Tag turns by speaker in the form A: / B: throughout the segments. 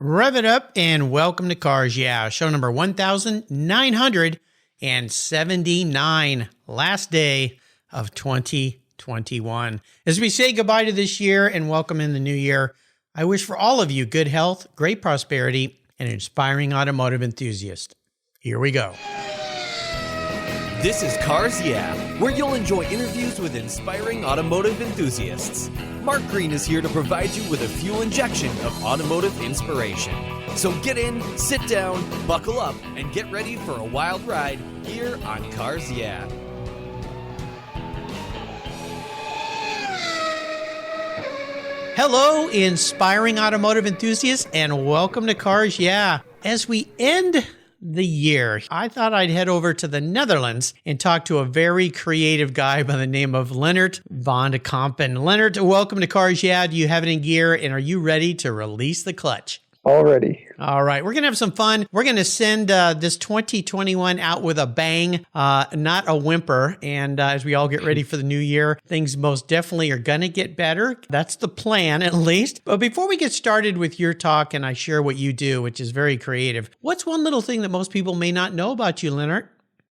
A: Rev it up and welcome to Cars Yeah, show number 1979, last day of 2021. As we say goodbye to this year and welcome in the new year, I wish for all of you good health, great prosperity, and an inspiring automotive enthusiast. Here we go.
B: This is Cars Yeah, where you'll enjoy interviews with inspiring automotive enthusiasts. Mark Green is here to provide you with a fuel injection of automotive inspiration. So get in, sit down, buckle up, and get ready for a wild ride here on Cars Yeah.
A: Hello, inspiring automotive enthusiasts, and welcome to Cars Yeah. As we end the year, I thought I'd head over to the Netherlands and talk to a very creative guy by the name of Lennart van Kampen. Lennart, welcome to Cars Yeah. Do you have it in gear, and are you ready to release the clutch?
C: Already.
A: All right. We're going to have some fun. We're going to send this 2021 out with a bang, not a whimper. And as we all get ready for the new year, things most definitely are going to get better. That's the plan, at least. But before we get started with your talk and I share what you do, which is very creative, what's one little thing that most people may not know about you, Lennart?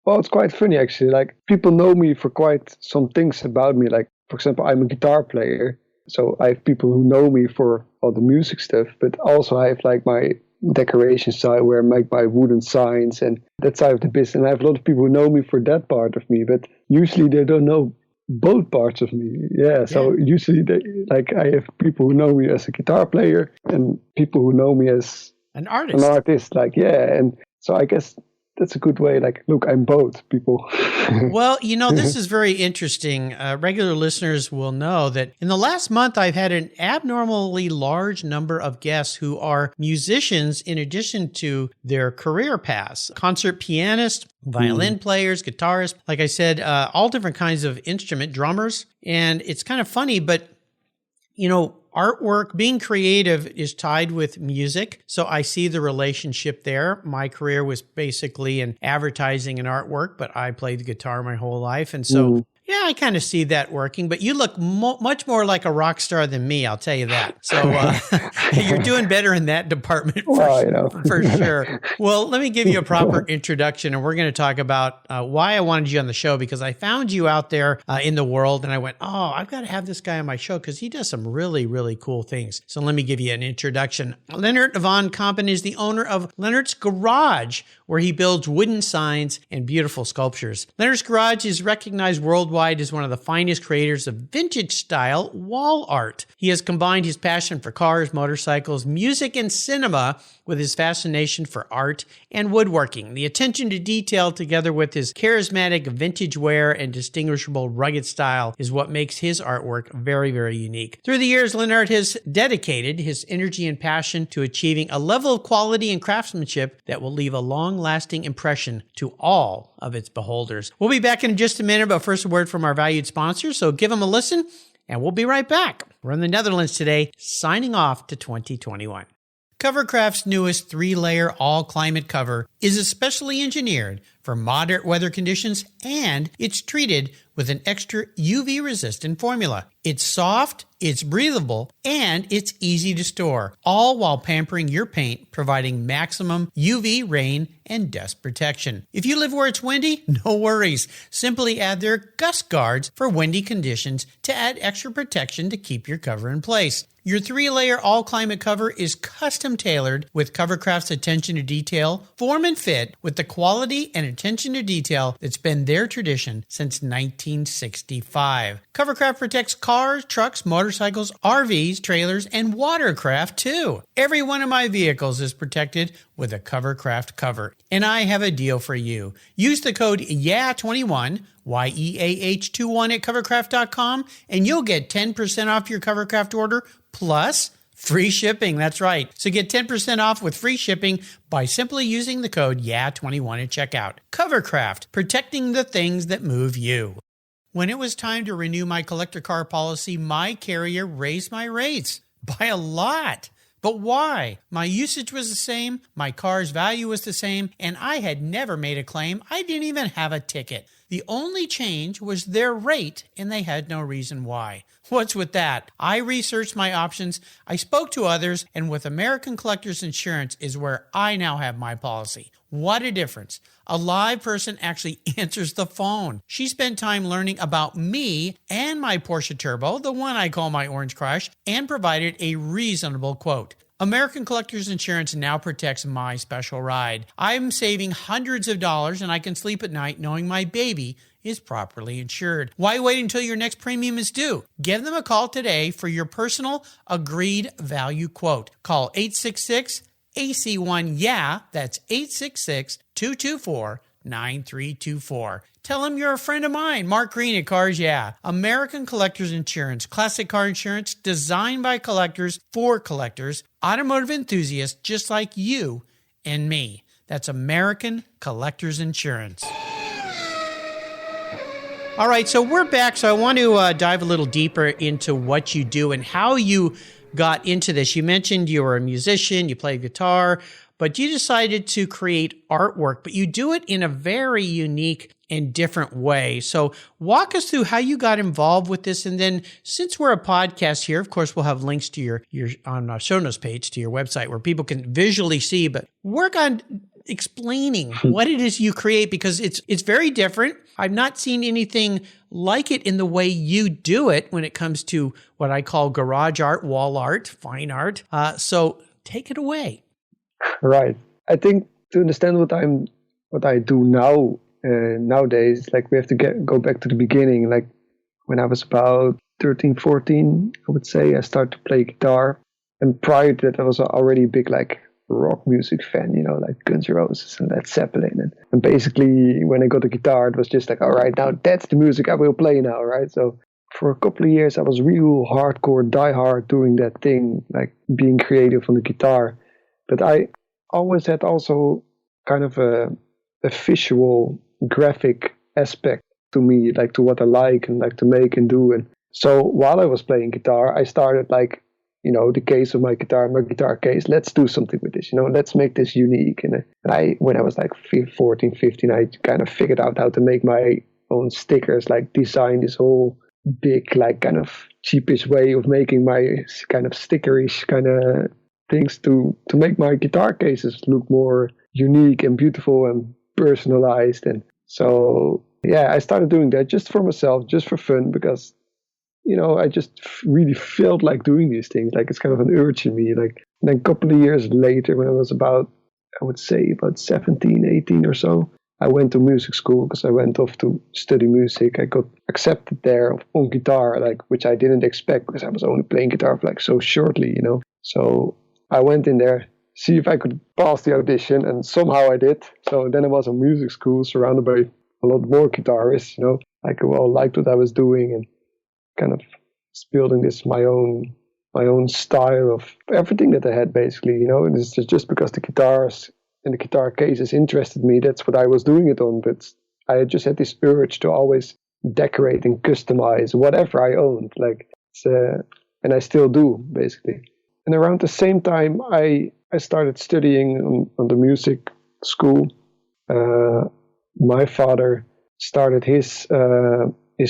C: Well, it's quite funny, actually. Like, people know me for quite some things about me. Like, for example, I'm a guitar player. So I have people who know me for all the music stuff, but also I have like my decoration side where I make my wooden signs and that side of the business. And I have a lot of people who know me for that part of me, but usually they don't know both parts of me. Yeah. So usually I have people who know me as a guitar player and people who know me as
A: an artist.
C: And so I guess that's a good way. Like, look, I'm both people.
A: Well, this is very interesting. Regular listeners will know that in the last month, I've had an abnormally large number of guests who are musicians in addition to their career paths. Concert pianists, violin players, guitarists, like I said, all different kinds of instrument, drummers. And it's kind of funny, but artwork, being creative is tied with music. So I see the relationship there. My career was basically in advertising and artwork, but I played the guitar my whole life. And so, yeah, I kind of see that working, but you look much more like a rock star than me, I'll tell you that. So you're doing better in that department for sure. Well, let me give you a proper introduction, and we're going to talk about why I wanted you on the show, because I found you out there in the world, and I went, I've got to have this guy on my show because he does some really, really cool things. So let me give you an introduction. Lennart van Kampen is the owner of Lennart's Garage, where he builds wooden signs and beautiful sculptures. Lennart's Garage is recognized worldwide as one of the finest creators of vintage-style wall art. He has combined his passion for cars, motorcycles, music, and cinema with his fascination for art and woodworking. The attention to detail, together with his charismatic vintage wear and distinguishable rugged style, is what makes his artwork very, very unique. Through the years, Lennart has dedicated his energy and passion to achieving a level of quality and craftsmanship that will leave a long-lasting impression to all of its beholders. We'll be back in just a minute, but first a word from our valued sponsor, so give them a listen, and we'll be right back. We're in the Netherlands today, signing off to 2021. Covercraft's newest 3-layer all-climate cover is especially engineered for moderate weather conditions, and it's treated with an extra UV-resistant formula. It's soft, it's breathable, and it's easy to store, all while pampering your paint, providing maximum UV, rain, and dust protection. If you live where it's windy, no worries. Simply add their gust guards for windy conditions to add extra protection to keep your cover in place. Your 3-layer all-climate cover is custom tailored with Covercraft's attention to detail, form and fit with the quality and attention to detail that's been their tradition since 1965. Covercraft protects cars, trucks, motorcycles, RVs, trailers, and watercraft too. Every one of my vehicles is protected with a Covercraft cover. And I have a deal for you. Use the code YEAH21, YEAH21 at covercraft.com, and you'll get 10% off your Covercraft order plus free shipping. That's right. So get 10% off with free shipping by simply using the code YEAH21 at checkout. Covercraft, protecting the things that move you. When it was time to renew my collector car policy, my carrier raised my rates by a lot. But why? My usage was the same, my car's value was the same, and I had never made a claim. I didn't even have a ticket. The only change was their rate, and they had no reason why. What's with that? I researched my options, I spoke to others, and with American Collectors Insurance is where I now have my policy. What a difference. A live person actually answers the phone. She spent time learning about me and my Porsche Turbo, the one I call my Orange Crush, and provided a reasonable quote. American Collectors Insurance now protects my special ride. I'm saving hundreds of dollars and I can sleep at night knowing my baby is properly insured. Why wait until your next premium is due? Give them a call today for your personal agreed value quote. Call 866-AC1-YEAH. That's 866-224-9324. Tell them you're a friend of mine, Mark Green at Cars Yeah. American Collectors Insurance, classic car insurance designed by collectors for collectors, automotive enthusiasts just like you and me. That's American Collectors Insurance. All right, so we're back. So I want to dive a little deeper into what you do and how you got into this. You mentioned you were a musician, you play guitar, but you decided to create artwork, but you do it in a very unique and different way. So walk us through how you got involved with this. And then since we're a podcast here, of course, we'll have links to your on our show notes page to your website where people can visually see, but work on explaining what it is you create because it's very different. I've not seen anything like it in the way you do it when it comes to what I call garage art, wall art, fine art. So take it away.
C: Right. I think to understand what I do now nowadays, like we have to go back to the beginning. Like when I was about 13, 14, I would say I started to play guitar. And prior to that, I was already a big like rock music fan, you know, like Guns N' Roses and Led Zeppelin. And basically when I got a guitar, it was just like, all right, now that's the music I will play now, right? So for a couple of years, I was real hardcore, diehard doing that thing, like being creative on the guitar. But I always had also kind of a visual, graphic aspect to me, like to what I like and like to make and do. And so while I was playing guitar, I started like, you know, the case of my guitar case, let's do something with this, you know, let's make this unique. And when I was like 14, 15, I kind of figured out how to make my own stickers, like design this whole big, like kind of cheapish way of making my kind of stickerish kind of things to make my guitar cases look more unique and beautiful and personalized. And so, yeah, I started doing that just for myself, just for fun, because you know, I just really felt like doing these things. Like it's kind of an urge in me. Like, and then a couple of years later, when I was about 17, 18 or so, I went to music school because I went off to study music. I got accepted there on guitar, like, which I didn't expect because I was only playing guitar for like so shortly, you know. So I went in there, see if I could pass the audition, and somehow I did. So then I was in music school surrounded by a lot more guitarists, you know, like who all liked what I was doing and kind of building this my own style of everything that I had, basically, you know. And it's just because the guitars and the guitar cases interested me, that's what I was doing it on. But I just had this urge to always decorate and customize whatever I owned, like and I still do, basically. And around the same time, I started studying on the music school. My father started his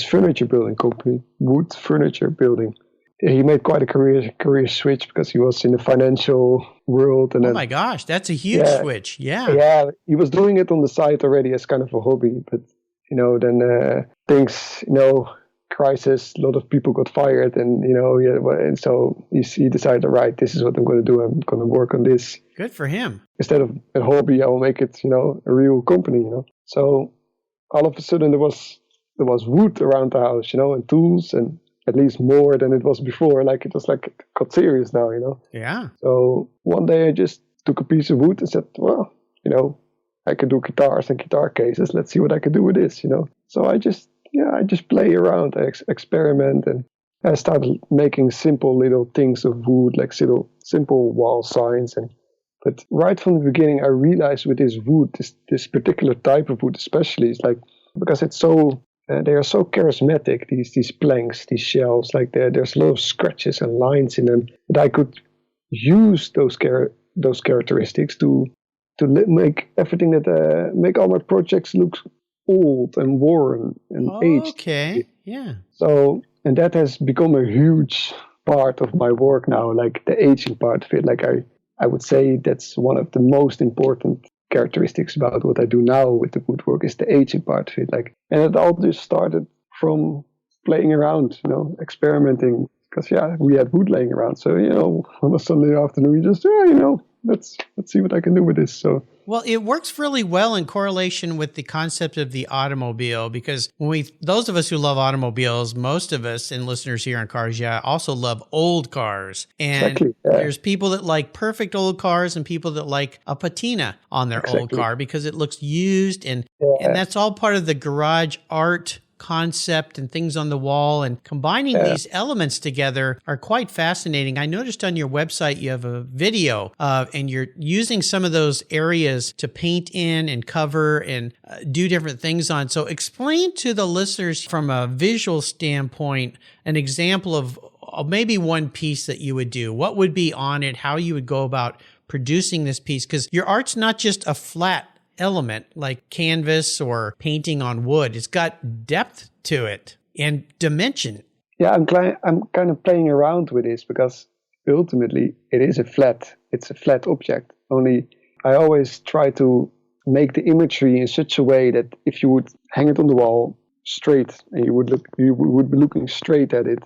C: furniture building company, wood furniture building. He made quite a career switch because he was in the financial world. And
A: oh my gosh, that's a huge switch. Yeah.
C: Yeah, he was doing it on the side already as kind of a hobby. But, you know, then things, you know, crisis, a lot of people got fired. And, you know, and so he decided, right, this is what I'm going to do. I'm going to work on this.
A: Good for him.
C: Instead of a hobby, I will make it, you know, a real company, you know. So all of a sudden there was wood around the house, you know, and tools, and at least more than it was before. Like it was like got serious now, you know.
A: Yeah. So
C: one day I just took a piece of wood and said, well, you know, I can do guitars and guitar cases. Let's see what I can do with this, you know. So I just play around, I experiment, and I started making simple little things of wood, like simple wall signs. But right from the beginning, I realized with this wood, this particular type of wood especially, is like, because it's so they are so charismatic, these planks, these shelves, like there's a lot of scratches and lines in them that I could use those characteristics to make everything that make all my projects look old and worn and aged.
A: Okay, yeah.
C: So, and that has become a huge part of my work now, like the aging part of it. Like I would say that's one of the most important characteristics about what I do now with the woodwork is the aging part of it. Like, and it all just started from playing around, experimenting. Because we had wood laying around, so on a Sunday afternoon, you just let's see what I can do with this. So.
A: Well, it works really well in correlation with the concept of the automobile, because those of us who love automobiles, most of us and listeners here on Cars also love old cars. And
C: exactly, yeah.
A: There's people that like perfect old cars and people that like a patina on their old car because it looks used, and that's all part of the garage art concept and things on the wall, and combining these elements together are quite fascinating. I noticed on your website you have a video and you're using some of those areas to paint in and cover and do different things on. So explain to the listeners from a visual standpoint an example of maybe one piece that you would do. What would be on it, how you would go about producing this piece, because your art's not just a flat element like canvas or painting on wood. It's got depth to it and dimension.
C: Yeah, I'm kind of playing around with this because ultimately it's a flat object. Only I always try to make the imagery in such a way that if you would hang it on the wall straight and you would be looking straight at it,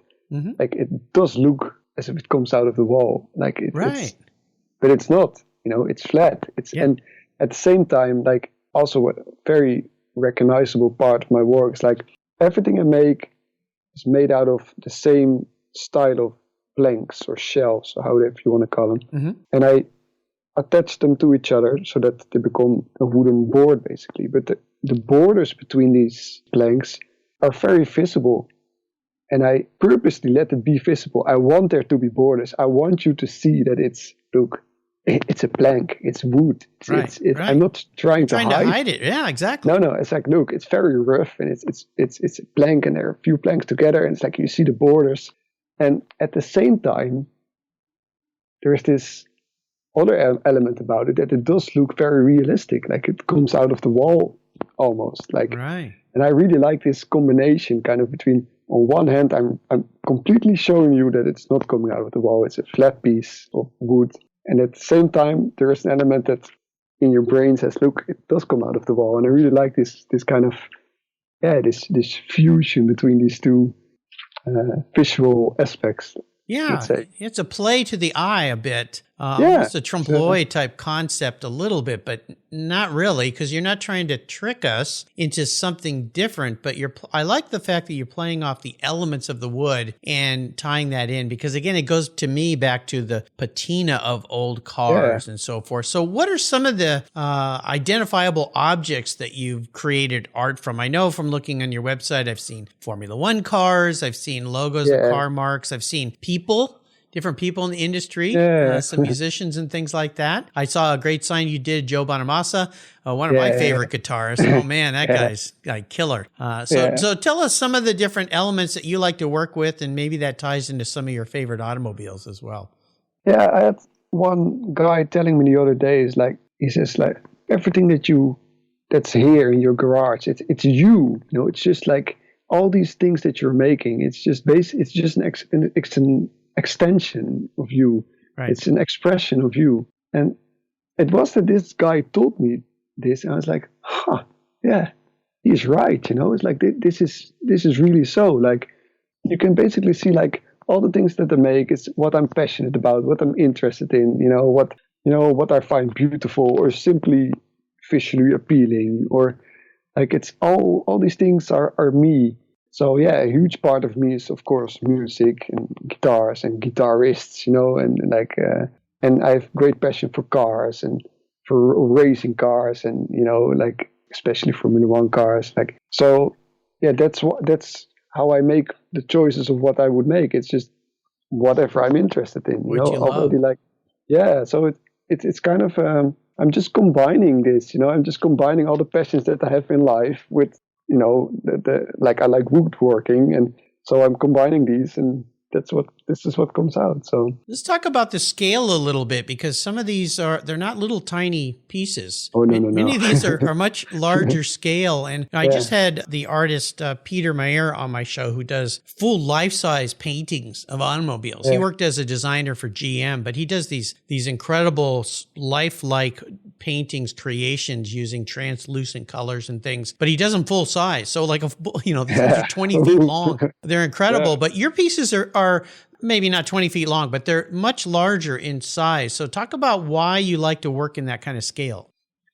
C: like it does look as if it comes out of the wall. Like but it's not. It's flat. And at the same time, like also a very recognizable part of my work is like everything I make is made out of the same style of planks or shells, or however you want to call them. And I attach them to each other so that they become a wooden board, basically. But the borders between these planks are very visible. And I purposely let it be visible. I want there to be borders. I want you to see that it's a plank. It's wood. I'm not trying to hide
A: it. Yeah, exactly.
C: No. It's like, look, it's very rough, and it's a plank, and there are a few planks together, and it's like you see the borders. And at the same time, there is this other element about it that it does look very realistic, like it comes out of the wall almost. Like, and I really like this combination, kind of between. On one hand, I'm completely showing you that it's not coming out of the wall. It's a flat piece of wood. And at the same time, there is an element that in your brain says, look, it does come out of the wall. And I really like this kind of, this fusion between these two visual aspects.
A: Yeah, it's a play to the eye a bit. It's a trompe l'oeil type concept a little bit, but not really, because you're not trying to trick us into something different. But I like the fact that you're playing off the elements of the wood and tying that in, because again, it goes to me back to the patina of old cars and so forth. So what are some of the identifiable objects that you've created art from? I know from looking on your website, I've seen Formula One cars, I've seen logos of car marks, I've seen different people in the industry, some musicians and things like that. I saw a great sign you did, Joe Bonamassa, one of my favorite guitarists. Oh man, that guy's killer. So tell us some of the different elements that you like to work with, and maybe that ties into some of your favorite automobiles as well.
C: Yeah, I had one guy telling me the other day, he says like everything that's here in your garage, it's you. It's just like all these things that you're making. It's just an extension of you. Right. It's an expression of you. And it was that this guy told me this, and I was like, he's right. It's like this is really so. Like you can basically see like all the things that I make is what I'm passionate about, what I'm interested in. What I find beautiful or simply visually appealing, or like it's all these things are me. So a huge part of me is of course music and guitars and guitarists, and I have great passion for cars and for racing cars, and like especially Formula One cars. That's how I make the choices of what I would make. It's just whatever I'm interested in. So it's kind of I'm just combining this. I'm just combining all the passions that I have in life with. I like woodworking, and so I'm combining these, and this is what comes out. So
A: let's talk about the scale a little bit, because some of these they're not little tiny pieces.
C: Oh, no.
A: Many of these are much larger scale. And I just had the artist Peter Mayer on my show, who does full life-size paintings of automobiles. He worked as a designer for GM, but he does these incredible lifelike paintings, creations using translucent colors and things. But he does them full size. So like, these are 20 feet long. They're incredible. But your pieces are maybe not 20 feet long, but they're much larger in size. So talk about why you like to work in that kind of scale.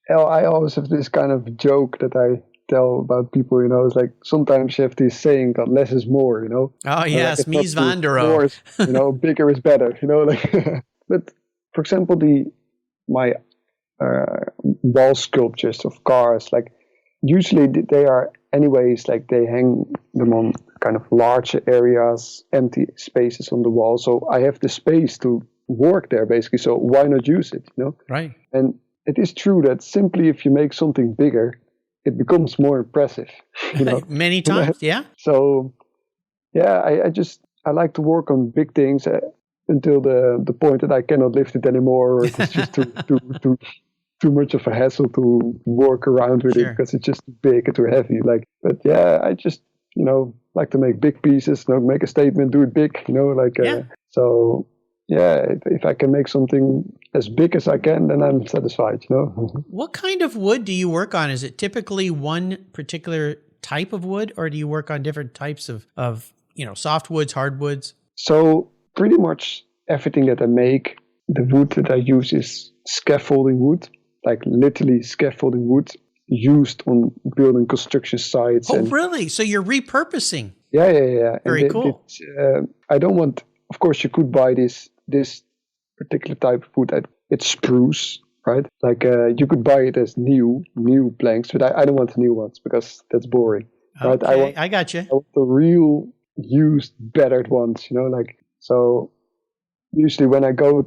C: I always have this kind of joke that I tell about people, it's like sometimes you have this saying that less is more,
A: Oh, yes,
C: like
A: Mies van der Rohe.
C: More is, bigger is better, But for example, my wall sculptures of cars, like usually they are anyways, like they hang them on kind of larger areas, empty spaces on the wall. So I have the space to work there basically. So why not use it,
A: Right.
C: And it is true that simply if you make something bigger, it becomes more impressive,
A: Many times, yeah.
C: So, yeah, I like to work on big things until the point that I cannot lift it anymore, or it's just too much of a hassle to work around with it because it's just too big and too heavy. But yeah, I just like to make big pieces, make a statement, do it big, so. Yeah, if I can make something as big as I can, then I'm satisfied,
A: What kind of wood do you work on? Is it typically one particular type of wood, or do you work on different types of softwoods, hardwoods?
C: So pretty much everything that I make, the wood that I use is scaffolding wood, like literally scaffolding wood used on building construction sites.
A: Oh, really? So you're repurposing?
C: Yeah.
A: Very cool.
C: I don't want, of course, you could buy this particular type of wood. It's spruce, right? Like you could buy it as new planks, but I don't want the new ones because that's boring. Right?
A: Okay, I got you.
C: I want the real used, battered ones, So usually when I go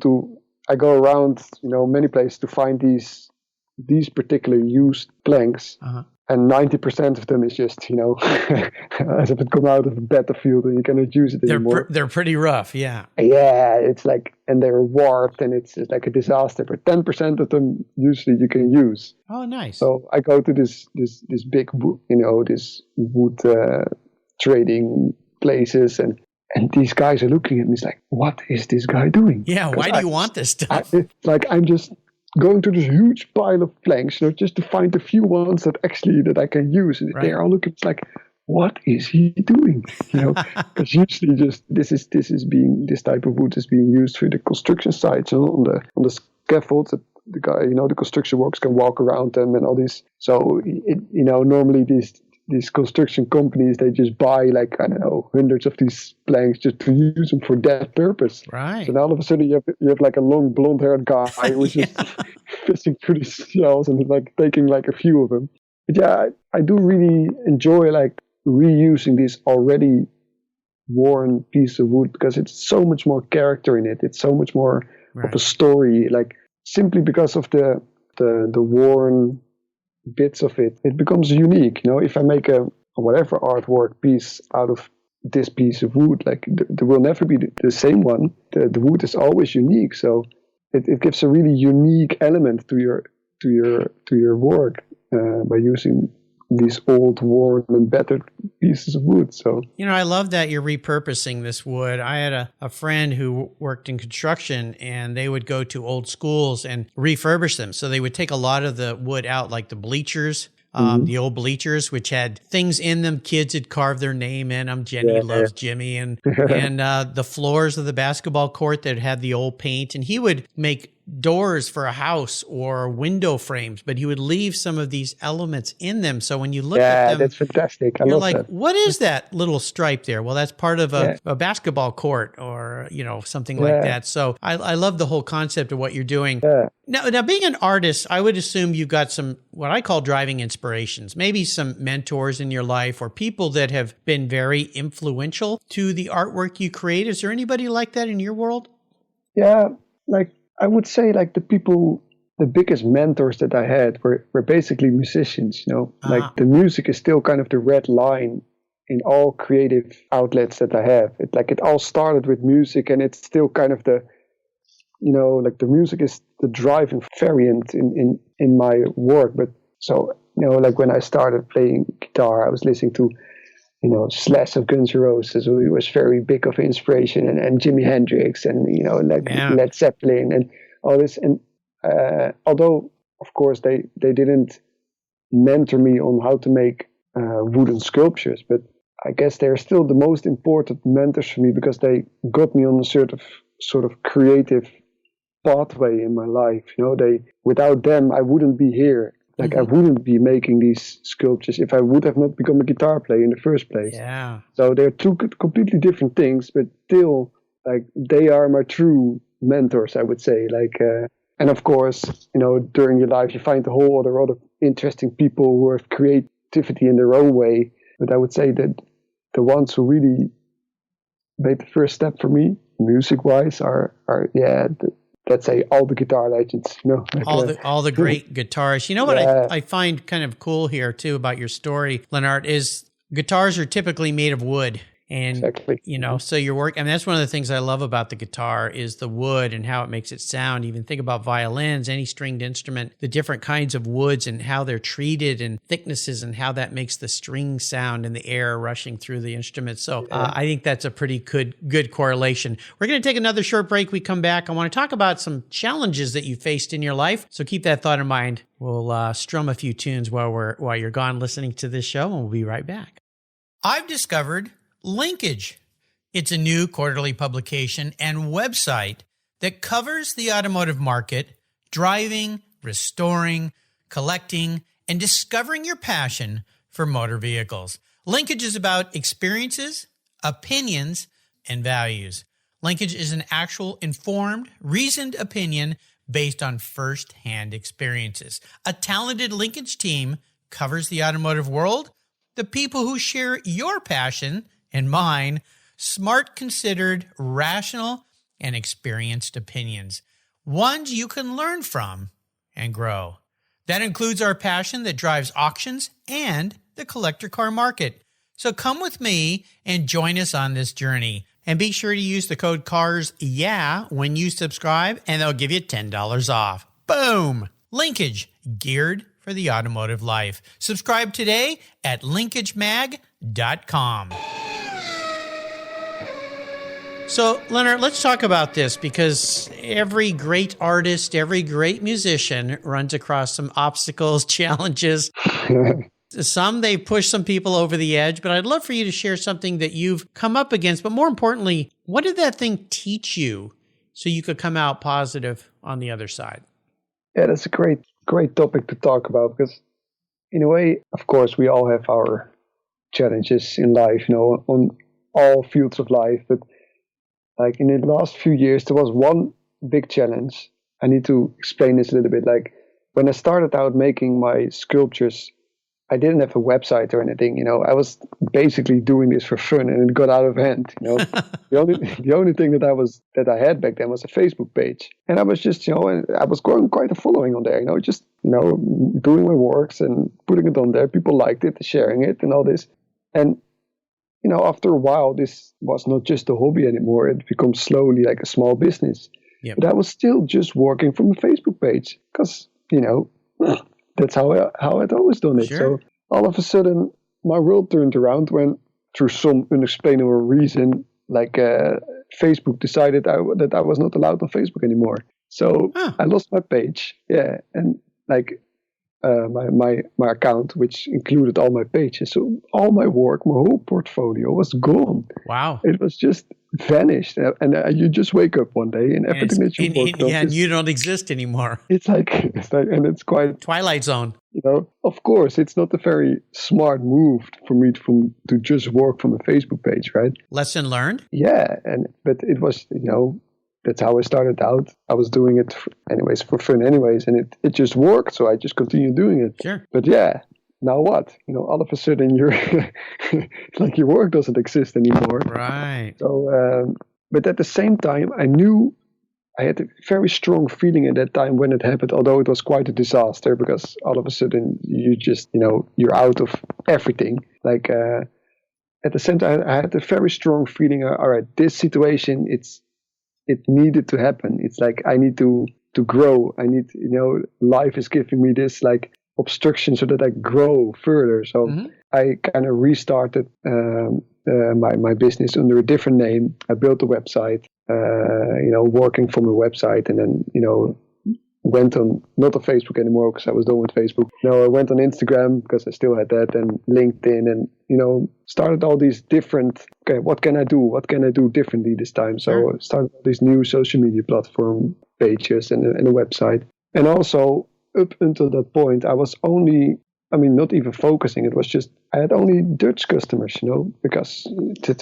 C: around, many places to find these particular used planks. Uh-huh. And 90% of them is just, as if it come out of a battlefield and you cannot use it anymore.
A: They're pretty rough, yeah.
C: Yeah, it's like, and they're warped and it's like a disaster. But 10% of them usually you can use.
A: Oh, nice.
C: So I go to this big, this wood trading places, and these guys are looking at me. It's like, what is this guy doing?
A: Yeah, why do you want this stuff?
C: I'm just going to this huge pile of planks, just to find a few ones that I can use. And they are looking, it's like, what is he doing? Because usually just this type of wood is being used for the construction sites, on the scaffolds that the guy, the construction workers can walk around them and all this. So normally these construction companies, they just buy like, I don't know, hundreds of these planks just to use them for that purpose.
A: Right.
C: So now all of a sudden you have like a long blonde-haired guy who's just fishing through these shells and like taking like a few of them. But yeah, I do really enjoy like reusing this already worn piece of wood because it's so much more character in it. It's so much more of a story. Like simply because of the worn bits of it becomes unique. If I make a whatever artwork piece out of this piece of wood, like there will never be the same one. The wood is always unique, so it gives a really unique element to your work by using these old, worn, and battered pieces of wood. So
A: I love that you're repurposing this wood. I had a friend who worked in construction, and they would go to old schools and refurbish them. So they would take a lot of the wood out, like the bleachers, the old bleachers, which had things in them. Kids had carved their name in them. Jenny loves Jimi, and the floors of the basketball court that had the old paint. And he would make doors for a house or window frames, but he would leave some of these elements in them. So when you look at them,
C: that's fantastic.
A: You're like, what is that little stripe there? Well, that's part of a basketball court or, something like that. So I love the whole concept of what you're doing.
C: Yeah.
A: Now, being an artist, I would assume you've got some, what I call driving inspirations, maybe some mentors in your life or people that have been very influential to the artwork you create. Is there anybody like that in your world?
C: Yeah, like I would say like the biggest mentors that I had were basically musicians, like the music is still kind of the red line in all creative outlets that I have. It all started with music, and it's still kind of the music is the driving variant in my work. But so, when I started playing guitar, I was listening to, Slash of Guns N' Roses, who was very big of inspiration, and Jimi Hendrix, and, Led Zeppelin and all this. And although, of course, they didn't mentor me on how to make wooden sculptures, but I guess they're still the most important mentors for me, because they got me on a sort of creative pathway in my life. Without them, I wouldn't be here. I wouldn't be making these sculptures if I would have not become a guitar player in the first place.
A: Yeah.
C: So they're two completely different things, but still, they are my true mentors, I would say. And of course, during your life, you find a whole other interesting people who have creativity in their own way. But I would say that the ones who really made the first step for me, music-wise, are let's say all the guitar legends.
A: All the great guitarists. You know what I find kind of cool here too about your story, Lennart, is guitars are typically made of wood. And,
C: exactly.
A: So your work, and that's one of the things I love about the guitar is the wood and how it makes it sound. Even think about violins, any stringed instrument, the different kinds of woods and how they're treated and thicknesses and how that makes the string sound and the air rushing through the instrument. So I think that's a pretty good correlation. We're going to take another short break. We come back. I want to talk about some challenges that you faced in your life. So keep that thought in mind. We'll strum a few tunes while you're gone listening to this show, and we'll be right back. I've discovered Linkage. It's a new quarterly publication and website that covers the automotive market, driving, restoring, collecting, and discovering your passion for motor vehicles. Linkage is about experiences, opinions, and values. Linkage is an actual informed, reasoned opinion based on first-hand experiences. A talented linkage team covers the automotive world, the people who share your passion and mine, smart, considered, rational, and experienced opinions, ones you can learn from and grow. That includes our passion that drives auctions and the collector car market. So come with me and join us on this journey. And be sure to use the code CARSYEAH when you subscribe, and they'll give you $10 off. Boom! Linkage, geared for the automotive life. Subscribe today at linkagemag.com. So, Lennart, let's talk about this, because every great artist, every great musician runs across some obstacles, challenges. Some, they push some people over the edge, but I'd love for you to share something that you've come up against. But more importantly, what did that thing teach you so you could come out positive on the other side?
C: Yeah, that's a great topic to talk about, because in a way, of course, we all have our challenges in life, on all fields of life. But in the last few years, there was one big challenge. I need to explain this a little bit. When I started out making my sculptures, I didn't have a website or anything. I was basically doing this for fun, and it got out of hand. The only thing that I had back then was a Facebook page, and I was just, I was growing quite a following on there. Just doing my works and putting it on there. People liked it, sharing it, and all this. And after a while, this was not just a hobby anymore. It becomes slowly like a small business. Yep. But I was still just working from a Facebook page, because that's how I'd always done it. Sure. So all of a sudden, my world turned around when, through some unexplainable reason, Facebook decided that I was not allowed on Facebook anymore. So I lost my page. Yeah, and my account, which included all my pages. So all my work, my whole portfolio was gone.
A: Wow.
C: It was just vanished. And you just wake up one day and everything that you worked on.
A: And you don't exist anymore.
C: It's and it's quite...
A: Twilight Zone.
C: Of course, it's not a very smart move for me to just work from a Facebook page, right?
A: Lesson learned?
C: Yeah. But it was, that's how I started out. I was doing it for fun anyways, and it just worked, so I just continued doing it.
A: Sure.
C: But yeah, now what? All of a sudden you're it's like your work doesn't exist anymore.
A: Right.
C: So, but at the same time, I knew I had a very strong feeling at that time when it happened, although it was quite a disaster, because all of a sudden you just, you're out of everything. at the same time, I had a very strong feeling, all right, this situation, it needed to happen. It's like, I need to grow. I need, life is giving me this like obstruction so that I grow further. So I kind of restarted my business under a different name. I built a website, working from a website, and then, went on, not on Facebook anymore because I was done with Facebook. No, I went on Instagram because I still had that, and LinkedIn, and, started all these different, okay, what can I do? What can I do differently this time? So I started all these new social media platform pages and a website. And also, up until that point, I was only, not even focusing. It was just, I had only Dutch customers, because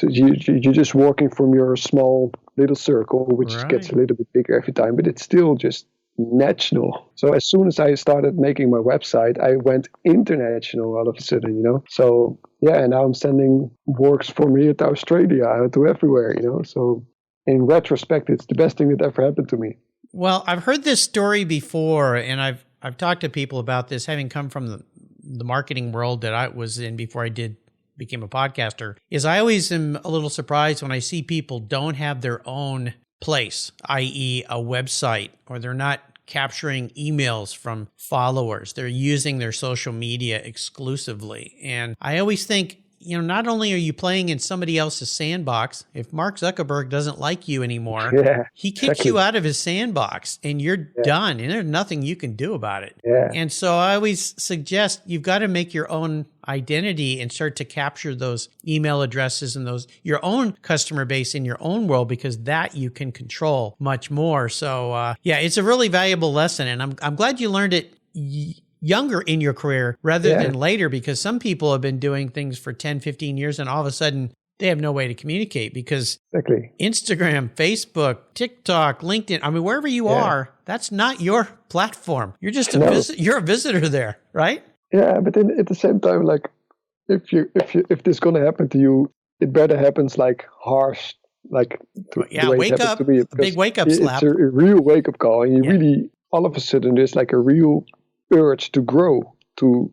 C: you're just working from your small little circle, which gets a little bit bigger every time, but it's still just national. So as soon as I started making my website, I went international all of a sudden, So and now I'm sending works from here to Australia, to everywhere, So in retrospect, it's the best thing that ever happened to me.
A: Well, I've heard this story before, and I've talked to people about this, having come from the marketing world that I was in before I became a podcaster, is I always am a little surprised when I see people don't have their own place, i.e. a website, or they're not capturing emails from followers. They're using their social media exclusively. And I always think, not only are you playing in somebody else's sandbox, if Mark Zuckerberg doesn't like you anymore, he kicks you out of his sandbox and you're done, and there's nothing you can do about it. And so I always suggest you've got to make your own identity and start to capture those email addresses and your own customer base in your own world, because that you can control much more. So it's a really valuable lesson, and I'm glad you learned it younger in your career rather than later, because some people have been doing things for 10, 15 years and all of a sudden they have no way to communicate because Instagram, Facebook, TikTok, LinkedIn, wherever you are, that's not your platform. You're just you're a visitor there, right?
C: Yeah, but then at the same time, like if this gonna happen to you, it better happens like harsh, like
A: wake up, to me, a big wake up slap.
C: It's a real wake up call, and you really all of a sudden there's like a real urge to grow, to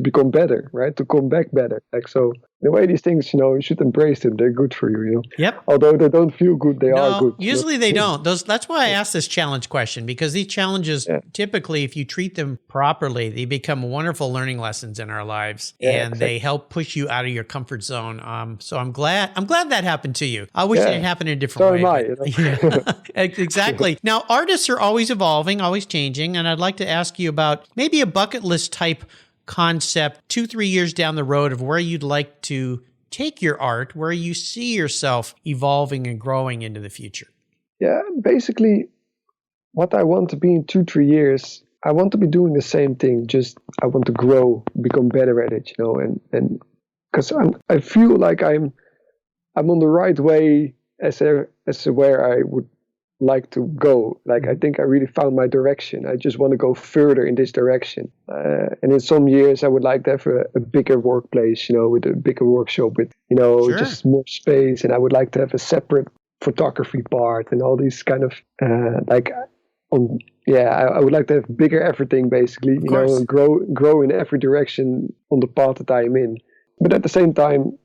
C: become better, right? To come back better. Like, so the way these things, you should embrace them. They're good for you,
A: Yep.
C: Although they don't feel good, they are good.
A: Usually they don't. That's why I asked this challenge question, because these challenges, typically, if you treat them properly, they become wonderful learning lessons in our lives, and they help push you out of your comfort zone. So I'm glad that happened to you. I wish it had happened in a different way.
C: So am I.
A: Exactly. Now, artists are always evolving, always changing, and I'd like to ask you about maybe a bucket list type concept 2-3 years down the road of where you'd like to take your art, where you see yourself evolving and growing into the future.
C: Yeah, basically what I want to be in 2-3 years, I want to be doing the same thing, just I want to grow, become better at it, and because I feel like I'm on the right way as where I would like to go. Like, I think I really found my direction. I just want to go further in this direction. And in some years, I would like to have a bigger workplace, with a bigger workshop with, just more space. And I would like to have a separate photography part and all these kind of, I would like to have bigger everything, basically, and grow in every direction on the path that I am in. But at the same time,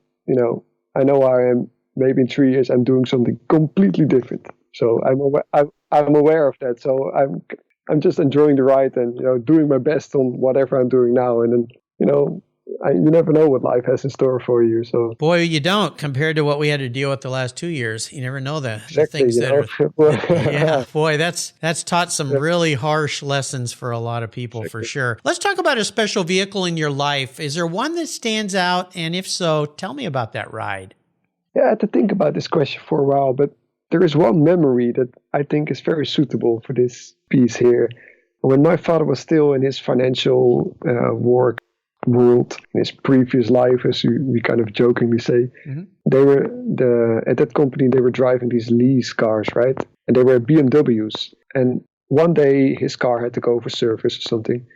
C: I know I am, maybe in 3 years, I'm doing something completely different. So I'm aware of that. So I'm just enjoying the ride and doing my best on whatever I'm doing now. And then you never know what life has in store for you. So
A: boy, you don't, compared to what we had to deal with the last 2 years. You never know the things boy, that's taught some really harsh lessons for a lot of people, for sure. Let's talk about a special vehicle in your life. Is there one that stands out? And if so, tell me about that ride.
C: Yeah, I had to think about this question for a while, but there is one memory that I think is very suitable for this piece here. When my father was still in his financial work world, in his previous life, as we kind of jokingly say, they were at that company, they were driving these lease cars, right? And they were BMWs. And one day his car had to go for service or something.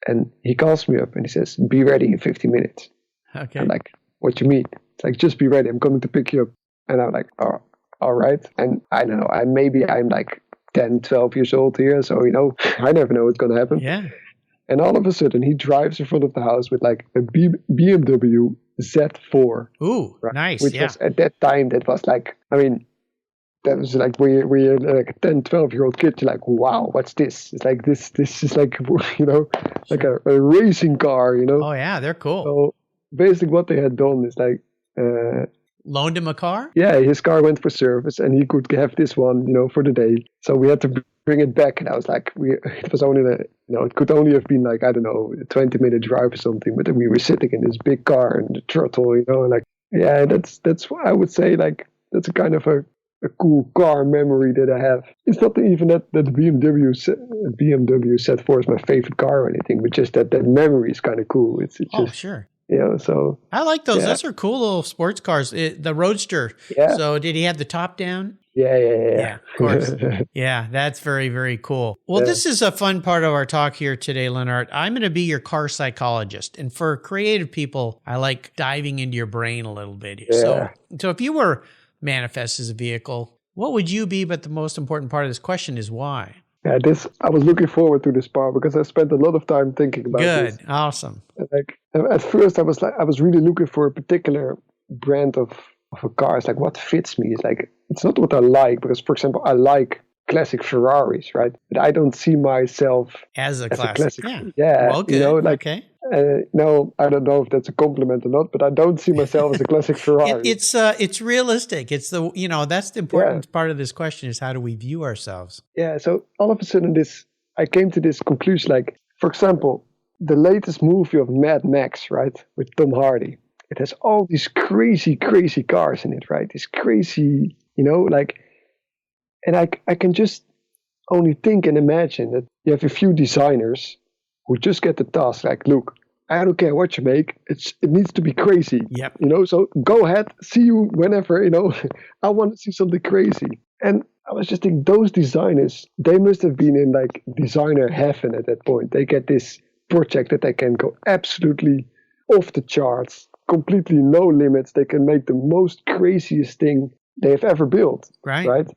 C: And he calls me up and he says, "Be ready in 50 minutes.
A: Okay.
C: I'm like, "What you mean?" It's like, "Just be ready. I'm coming to pick you up." And I'm like, "Oh, all right." And I don't know, I'm like 10, 12 years old here. So, I never know what's going to happen.
A: Yeah.
C: And all of a sudden, he drives in front of the house with like a BMW Z4.
A: Ooh,
C: right?
A: nice.
C: Which was at that time, that was like, I mean, that was like when you're like a 10, 12-year-old kid, you're like, wow, what's this? It's like this is like, like a racing car,
A: Oh, yeah, they're cool.
C: So basically what they had done is like...
A: loaned him a car?
C: Yeah, his car went for service and he could have this one, for the day. So we had to bring it back. And I was like, it was only, it could only have been like, I don't know, a 20-minute drive or something. But then we were sitting in this big car and the throttle, like, yeah, that's what I would say, like, that's a kind of a cool car memory that I have. It's not even that the BMW Z4 is my favorite car or anything, but just that memory is kind of cool. It's just,
A: sure.
C: So
A: I like those. Those are cool little sports cars. The Roadster.
C: Yeah.
A: So did he have the top down?
C: Yeah.
A: Of course. Yeah, that's very, very cool. Well, this is a fun part of our talk here today, Lennart. I'm going to be your car psychologist. And for creative people, I like diving into your brain a little bit here.
C: Yeah.
A: So if you were manifest as a vehicle, what would you be? But the most important part of this question is why?
C: Yeah, I was looking forward to this part because I spent a lot of time thinking about this.
A: Good. Awesome.
C: Like at first I was really looking for a particular brand of a car. It's like what fits me. It's like, it's not what I like, because for example, I like classic Ferraris, right? But I don't see myself
A: as a classic.
C: Yeah.
A: Well, good. Okay.
C: No, I don't know if that's a compliment or not, but I don't see myself as a classic Ferrari.
A: It's realistic. It's that's the important part of this question is how do we view ourselves?
C: Yeah. So all of a sudden I came to this conclusion, like, for example, the latest movie of Mad Max, right? With Tom Hardy. It has all these crazy, crazy cars in it, right? This crazy, and I can just only think and imagine that you have a few designers who just get the task, like, look, I don't care what you make, it needs to be crazy.
A: Yep.
C: So go ahead, see you whenever, I want to see something crazy. And I was just thinking, those designers, they must have been in like designer heaven at that point. They get this project that they can go absolutely off the charts, completely no limits. They can make the most craziest thing they have ever built. Right?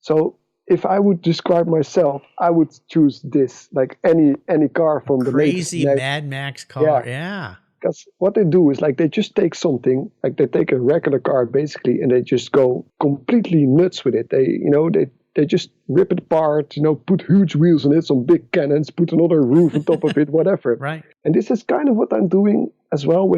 C: So if I would describe myself, I would choose this, like any car from the
A: crazy Mad Max car. Yeah.
C: Because what they do is like they just take something, like they take a regular car basically, and they just go completely nuts with it. They just rip it apart, put huge wheels on it, some big cannons, put another roof on top of it, whatever.
A: Right.
C: And this is kind of what I'm doing as well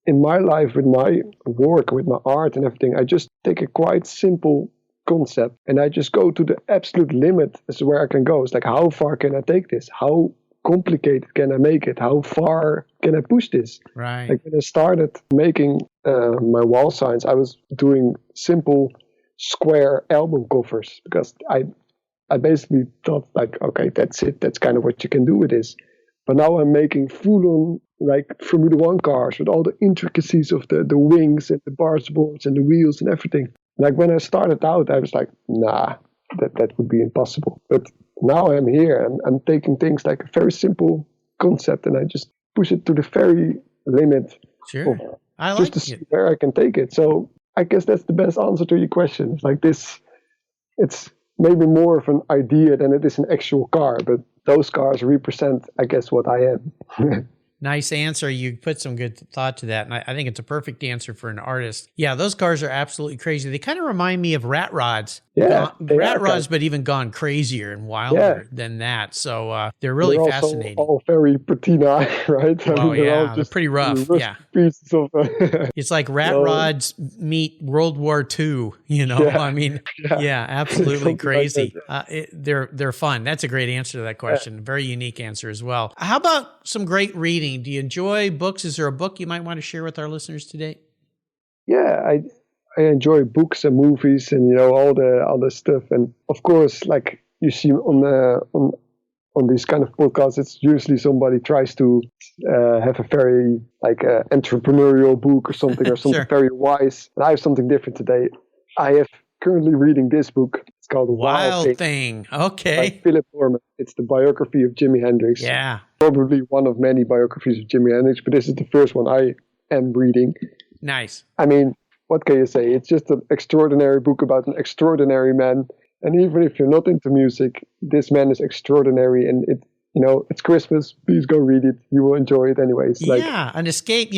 C: in my life, with my work, with my art and everything. I just take a quite simple concept and I just go to the absolute limit as to where I can go. It's like, how far can I take this? How complicated can I make it? How far can I push this?
A: Right.
C: Like when I started making my wall signs, I was doing simple square album covers because I basically thought like, okay, that's it. That's kind of what you can do with this. But now I'm making full-on like Formula One cars with all the intricacies of the wings and the barge boards and the wheels and everything. Like when I started out, I was like, nah, that would be impossible. But now I'm here and I'm taking things like a very simple concept and I just push it to the very limit.
A: Sure. I like
C: just to see where I can take it. So I guess that's the best answer to your question. It's like this, it's maybe more of an idea than it is an actual car, but those cars represent, I guess, what I am.
A: Nice answer. You put some good thought to that. And I think it's a perfect answer for an artist. Yeah, those cars are absolutely crazy. They kind of remind me of rat rods.
C: Yeah.
A: Rat rods, but even gone crazier and wilder than that. So they're really fascinating.
C: All very patina, right?
A: Oh, yeah. They're pretty rough. Yeah.
C: Pieces of,
A: it's like rat rods meet World War II, I mean, absolutely crazy. Like they're fun. That's a great answer to that question. Yeah. Very unique answer as well. How about some great reading? Do you enjoy books? Is there a book you might want to share with our listeners today?
C: Yeah, I enjoy books and movies and all the stuff. And of course, like you see on these kind of podcasts, it's usually somebody tries to have a very entrepreneurial book or something
A: Sure.
C: very wise. And I have something different today. I have currently reading this book. It's called
A: Wild Thing. Okay.
C: By Philip Norman. It's the biography of Jimi Hendrix.
A: Yeah.
C: Probably one of many biographies of Jimi Hendrix, but this is the first one I am reading.
A: Nice.
C: I mean, what can you say? It's just an extraordinary book about an extraordinary man. And even if you're not into music, this man is extraordinary. And it's Christmas. Please go read it. You will enjoy it anyways.
A: Yeah, an escape.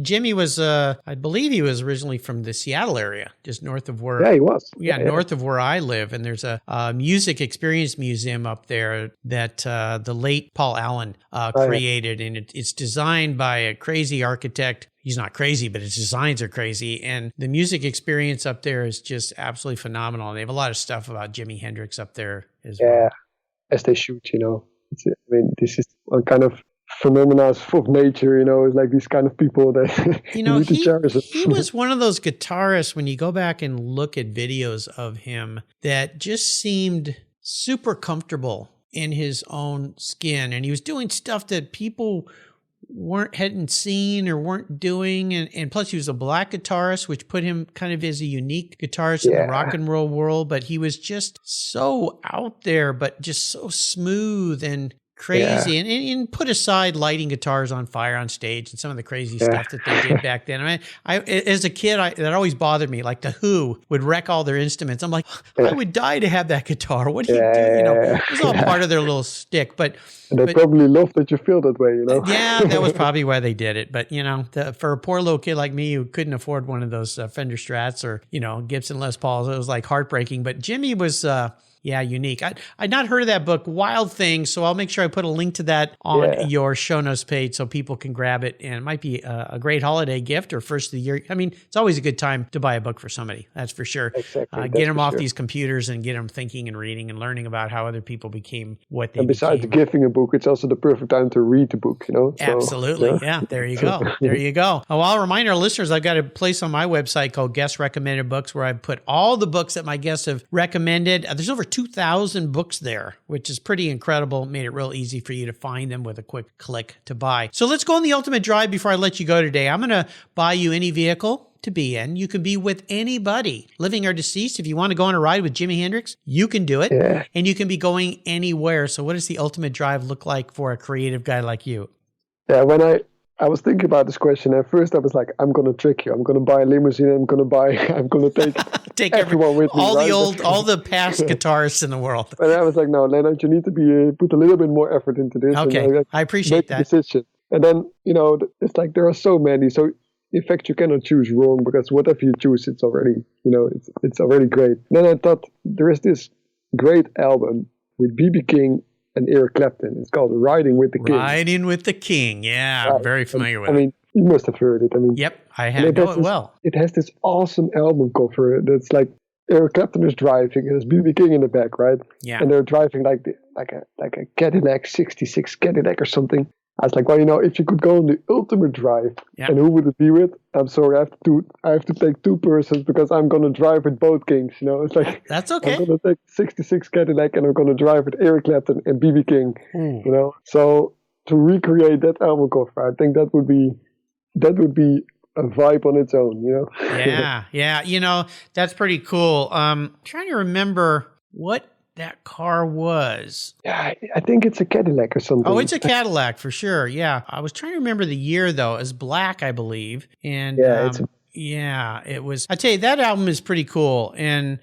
A: Jimmy was, I believe he was originally from the Seattle area, just north of where.
C: Yeah, he was.
A: Yeah, north of where I live. And there's a music experience museum up there that the late Paul Allen created. And it's designed by a crazy architect. He's not crazy, but his designs are crazy. And the music experience up there is just absolutely phenomenal. And they have a lot of stuff about Jimi Hendrix up there as well.
C: Yeah, as they should, this is a kind of phenomena of nature, it's like these kind of people that you need to cherish it.
A: He was one of those guitarists, when you go back and look at videos of him, that just seemed super comfortable in his own skin. And he was doing stuff that people hadn't seen or weren't doing, and plus he was a black guitarist, which put him kind of as a unique guitarist in the rock and roll world. But he was just so out there, but just so smooth and crazy, and put aside lighting guitars on fire on stage and some of the crazy stuff that they did back then. I as a kid, that always bothered me. Like the Who would wreck all their instruments. I'm like, I would die to have that guitar. What do you do? It was all part of their little stick. But
C: they probably loved that you feel that way.
A: Yeah, that was probably why they did it. But for a poor little kid like me who couldn't afford one of those Fender Strats or Gibson Les Pauls, it was like heartbreaking. But Jimmy was. Unique. I'd not heard of that book, Wild Things, so I'll make sure I put a link to that on your show notes page so people can grab it. And it might be a great holiday gift or first of the year. I mean, it's always a good time to buy a book for somebody. That's for sure.
C: Exactly.
A: Get them off these computers and get them thinking and reading and learning about how other people became what they
C: And besides giving a book, it's also the perfect time to read the book, So,
A: absolutely. Yeah, there you go. There you go. Oh, I'll remind our listeners, I've got a place on my website called Guest Recommended Books where I put all the books that my guests have recommended. There's over 2,000 books there, which is pretty incredible. Made it real easy for you to find them with a quick click to buy. So let's go on the ultimate drive before I let you go today. I'm going to buy you any vehicle to be in. You can be with anybody, living or deceased. If you want to go on a ride with Jimi Hendrix, you can do it.
C: Yeah.
A: And you can be going anywhere. So what does the ultimate drive look like for a creative guy like you?
C: Yeah, when I was thinking about this question, at first I was like, I'm going to trick you. I'm going to buy a limousine. I'm going to take everyone with me.
A: All the past guitarists in the world.
C: And I was like, no, Lennart, you need to put a little bit more effort into this.
A: Okay,
C: and,
A: I appreciate that.
C: Decision. And then, it's like there are so many. So in fact, you cannot choose wrong because whatever you choose, it's already, it's already great. Then I thought there is this great album with B.B. King and Eric Clapton. It's called Riding with the King.
A: Riding with the King. Yeah, I'm very familiar with it.
C: I mean, you must have heard it.
A: Yep, I have. Know it well.
C: It has this awesome album cover that's like Eric Clapton is driving, and there's B.B. King in the back, right?
A: Yeah.
C: And they're driving like a Cadillac, 66 Cadillac or something. I was like, well, if you could go on the ultimate drive, and who would it be with? I'm sorry, I have to take two persons because I'm going to drive with both Kings. It's like
A: that's okay.
C: I'm going to take 66 Cadillac and I'm going to drive with Eric Clapton and B.B. King. So to recreate that album cover, I think that would be a vibe on its own.
A: Yeah. That's pretty cool. Trying to remember what that car was.
C: Yeah, I think it's a Cadillac or something.
A: Oh, it's a Cadillac for sure. Yeah. I was trying to remember the year though. It's black, I believe. And it was. I tell you, that album is pretty cool. And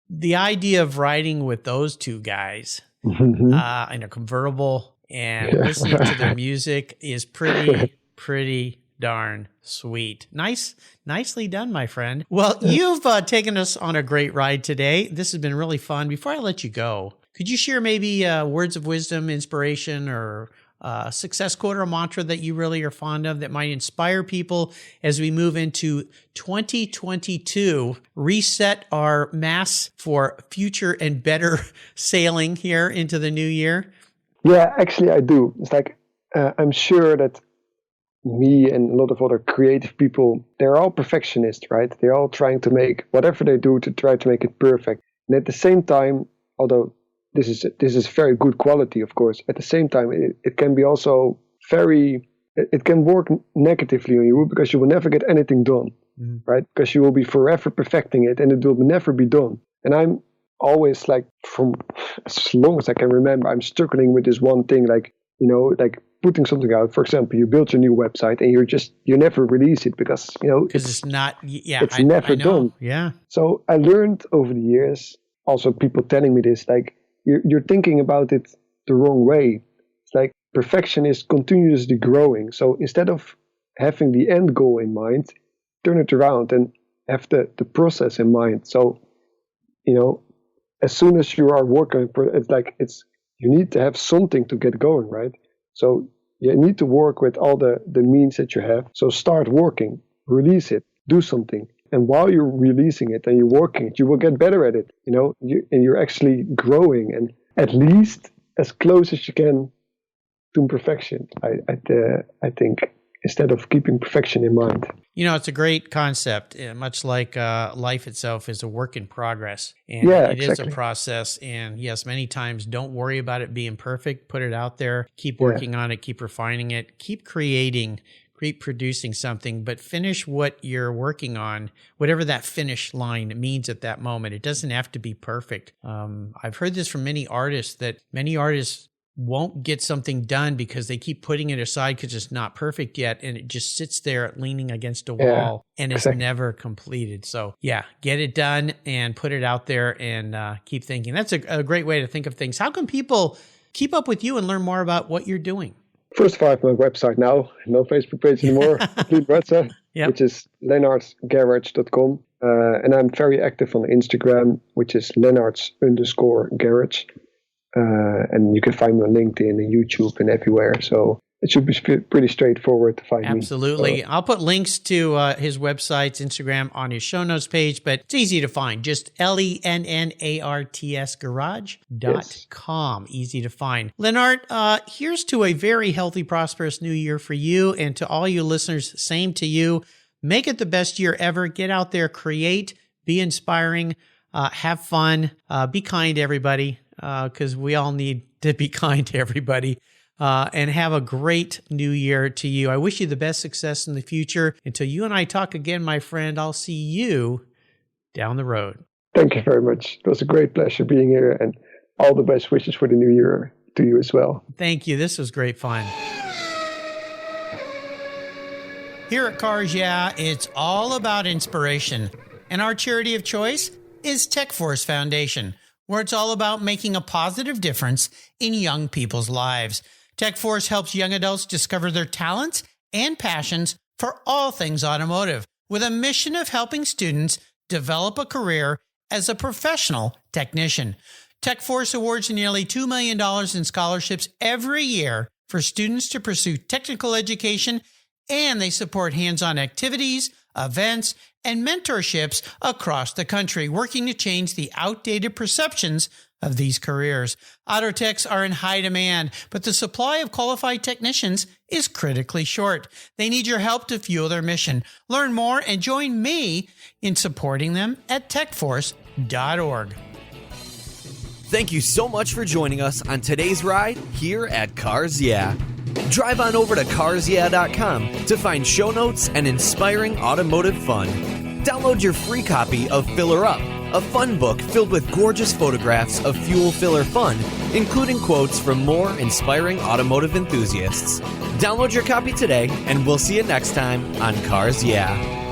A: the idea of riding with those two guys in a convertible and listening to their music is pretty darn sweet. Nicely done, my friend. Well, you've taken us on a great ride today. This has been really fun. Before I let you go, could you share maybe words of wisdom, inspiration, or success quote or mantra that you really are fond of that might inspire people as we move into 2022, reset our masts for future and better sailing here into the new year?
C: Yeah, actually I do. It's like, I'm sure that me and a lot of other creative people, they're all perfectionists, right? They're all trying to make whatever they do to try to make it perfect. And at the same time, although this is very good quality, of course, at the same time, it can be also it can work negatively on you because you will never get anything done, right? Because you will be forever perfecting it and it will never be done. And I'm always like, from as long as I can remember, I'm struggling with this one thing, like putting something out. For example, you build your new website and you never release it because
A: it's not. Yeah,
C: it's never done.
A: Yeah.
C: So I learned over the years, also people telling me this, like you're thinking about it the wrong way. It's like perfection is continuously growing. So instead of having the end goal in mind, turn it around and have the process in mind. So, as soon as you are working, you need to have something to get going, right? So you need to work with all the means that you have. So start working, release it, do something. And while you're releasing it and you're working it, you will get better at it, and you're actually growing, and at least as close as you can to perfection, I think, instead of keeping perfection in mind.
A: It's a great concept, much like life itself is a work in progress. And it is a process. And yes, many times don't worry about it being perfect. Put it out there. Keep working on it. Keep refining it. Keep creating, keep producing something, but finish what you're working on, whatever that finish line means at that moment. It doesn't have to be perfect. I've heard this from many artists, that many artists won't get something done because they keep putting it aside because it's not perfect yet, and it just sits there leaning against a wall and it's never completed. So get it done and put it out there and keep thinking. That's a great way to think of things. How can people keep up with you and learn more about what you're doing?
C: First of all, I have my website now. No Facebook page anymore. Complete website, which is lennartsgarage.com. And I'm very active on Instagram, which is Lennarts_garage. And you can find me on LinkedIn and YouTube and everywhere. So it should be pretty straightforward to find me.
A: Absolutely. I'll put links to his websites, Instagram, on his show notes page, but it's easy to find. Just LENNARTS garage.com. Easy to find. Lennart, here's to a very healthy, prosperous new year for you, and to all you listeners, same to you. Make it the best year ever. Get out there, create, be inspiring, have fun, be kind to everybody. Because we all need to be kind to everybody, and have a great new year to you. I wish you the best success in the future. Until you and I talk again, my friend, I'll see you down the road.
C: Thank you very much. It was a great pleasure being here, and all the best wishes for the new year to you as well.
A: Thank you. This was great fun. Here at Cars Yeah, it's all about inspiration. And our charity of choice is TechForce Foundation, where it's all about making a positive difference in young people's lives. TechForce helps young adults discover their talents and passions for all things automotive, with a mission of helping students develop a career as a professional technician. TechForce awards nearly $2 million in scholarships every year for students to pursue technical education, and they support hands-on activities, events, and mentorships across the country, working to change the outdated perceptions of these careers. Auto techs are in high demand, but the supply of qualified technicians is critically short. They need your help to fuel their mission. Learn more and join me in supporting them at techforce.org.
B: Thank you so much for joining us on today's ride here at Cars Yeah. Drive on over to carsyeah.com to find show notes and inspiring automotive fun. Download your free copy of Filler Up, a fun book filled with gorgeous photographs of fuel filler fun, including quotes from more inspiring automotive enthusiasts. Download your copy today, and we'll see you next time on Cars Yeah.